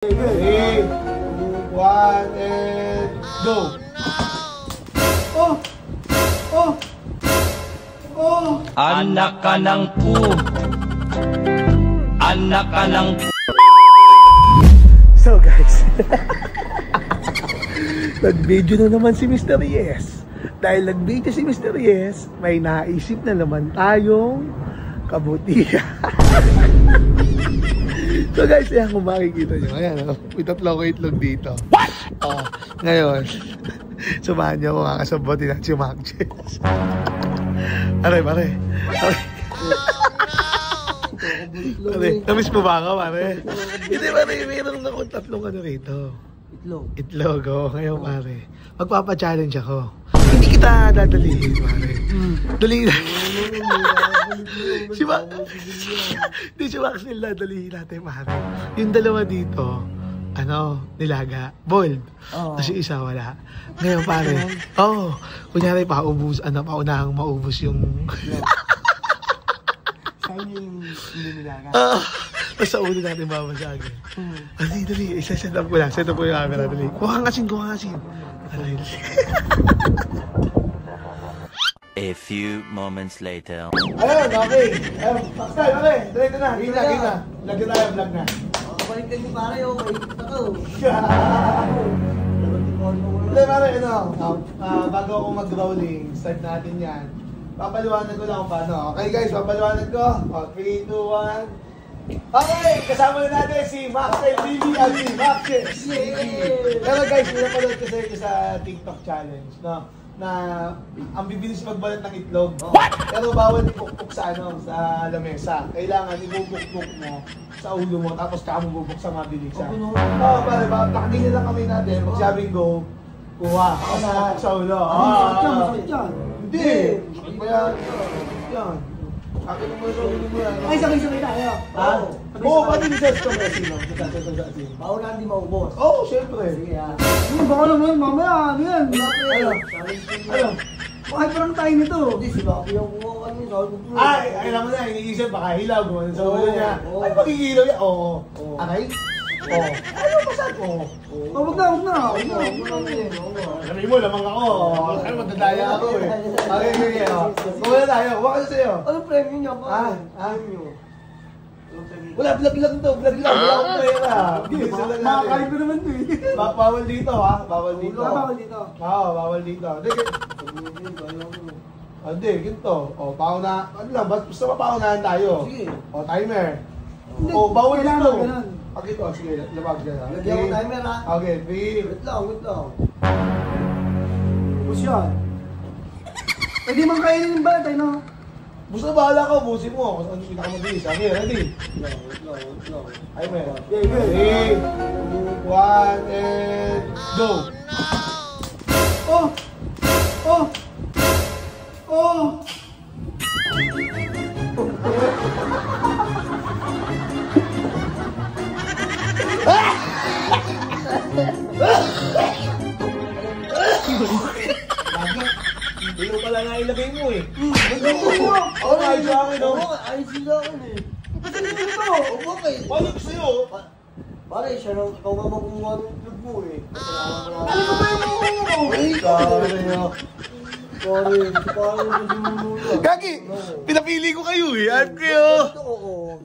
3, 2, 1, and go! Oh! Oh! Oh! Anak ka ng pu. Anak ka ng pu. So guys, nag-video na naman si Mr. Yes. Dahil nag-video si Mr. Yes, may naisip na naman tayong kabutihan. So guys, ayan kung makikita nyo. Ayan, may tatlong itlog dito. What? Ngayon, sumahan nyo kung kakasabotin natin si Mac Jess. Pare. Namiss mo ba ako, pare? Hindi, pare, mayroon akong tatlong ano rito. Itlog, ngayon, pare. Magpapa-challenge ako. Hindi kita dadalihin, pare. Dalihin si Max. Hindi si Max nila dadalihin natin, pare. Yung dalawa dito, nilaga, boiled. Kasi isa wala. Ngayon, pare, kunyari paunahang maubos yung... Saan yung hindi nilaga? Basta ulo natin babasagin. Dali, isa-set up ko lang. Set up ko yung camera, dali. Kuha nga asin. Dali. A few moments later. Ayun, okay. Ayun, Max time, okay. Dali na. Gina. Vlog na tayo, vlog na. Balik ka niyo pare, okay. Ako. Dali, pare, bago ako mag-rolling, start natin yan. Papaliwanag ko lang kung paano. Okay guys, papaliwanag ko. 3, 2, 1. Okay, kasama na natin si Max TV at si Max Jess. Pero guys, pinapanood ko sa TikTok challenge, no? Na ang bibilis magbalat ng itlog. Pero bawal ipukpuk sa lamesa. Kailangan ibubukpuk mo sa ulo mo, tapos kamo bubuksan mabilisan. Pare, nakatingin lang kami natin. Magsabing go, kuha. Sa ulo. Hindi! Yan. Akin mo sa ulo mo yan. Ay, sabay-sabay tayo. Oo, pati ni Jess ko kasi. Bawal na hindi maubos. Oo, syempre. Sige ha. Baka naman, mamaya, ano yan? Ano? Bakit parang tayo nito? Hindi, sila ako yung kuha kami. Ay, alam mo na, iniisip, baka hilaw, gumano sa ulo niya. Ay, magigilaw yan. Oo. Aray? Oo. Ayaw masad? Oo. Huwag na. Sabi mo, lamang ako. Ay, matadaya ako eh. Okay. Kuha na tayo. Kuha ka sa'yo. Anong premyo niya pa? Wala, vlog lang to. Wala akong pera. Makakain ko naman to eh. Bawal dito ha. Bawal dito. Bawal dito. Oo, bawal dito. Hindi, ginto. O, pauna. Ano lang, basta mapaunahan tayo. Sige. O, timer. O, bawal dito. Okay to, sige, labag dyan ha. Lagyan ko timer ha. Okay, 3. Wait lang. Bus yan. Pwede mang kainin yung batay, no? Basta bahala ka, busin mo. Kung ano pinakamabilis. Okay, ready? Wait lang. Timer. 3, 2, 1, and go! Oh! Ilaw pala nga ilagay mo eh. Oo, ayos sa akin o. Ayos sila ako eh. Kasi dito ito. Okay. Paano ko sa'yo? Pare, siya nang ikaw nga makuha ng itlog mo eh. Ano ba yung mo? Pare, Gagi! Pinapili ko kayo eh. Ayop kayo! Oo.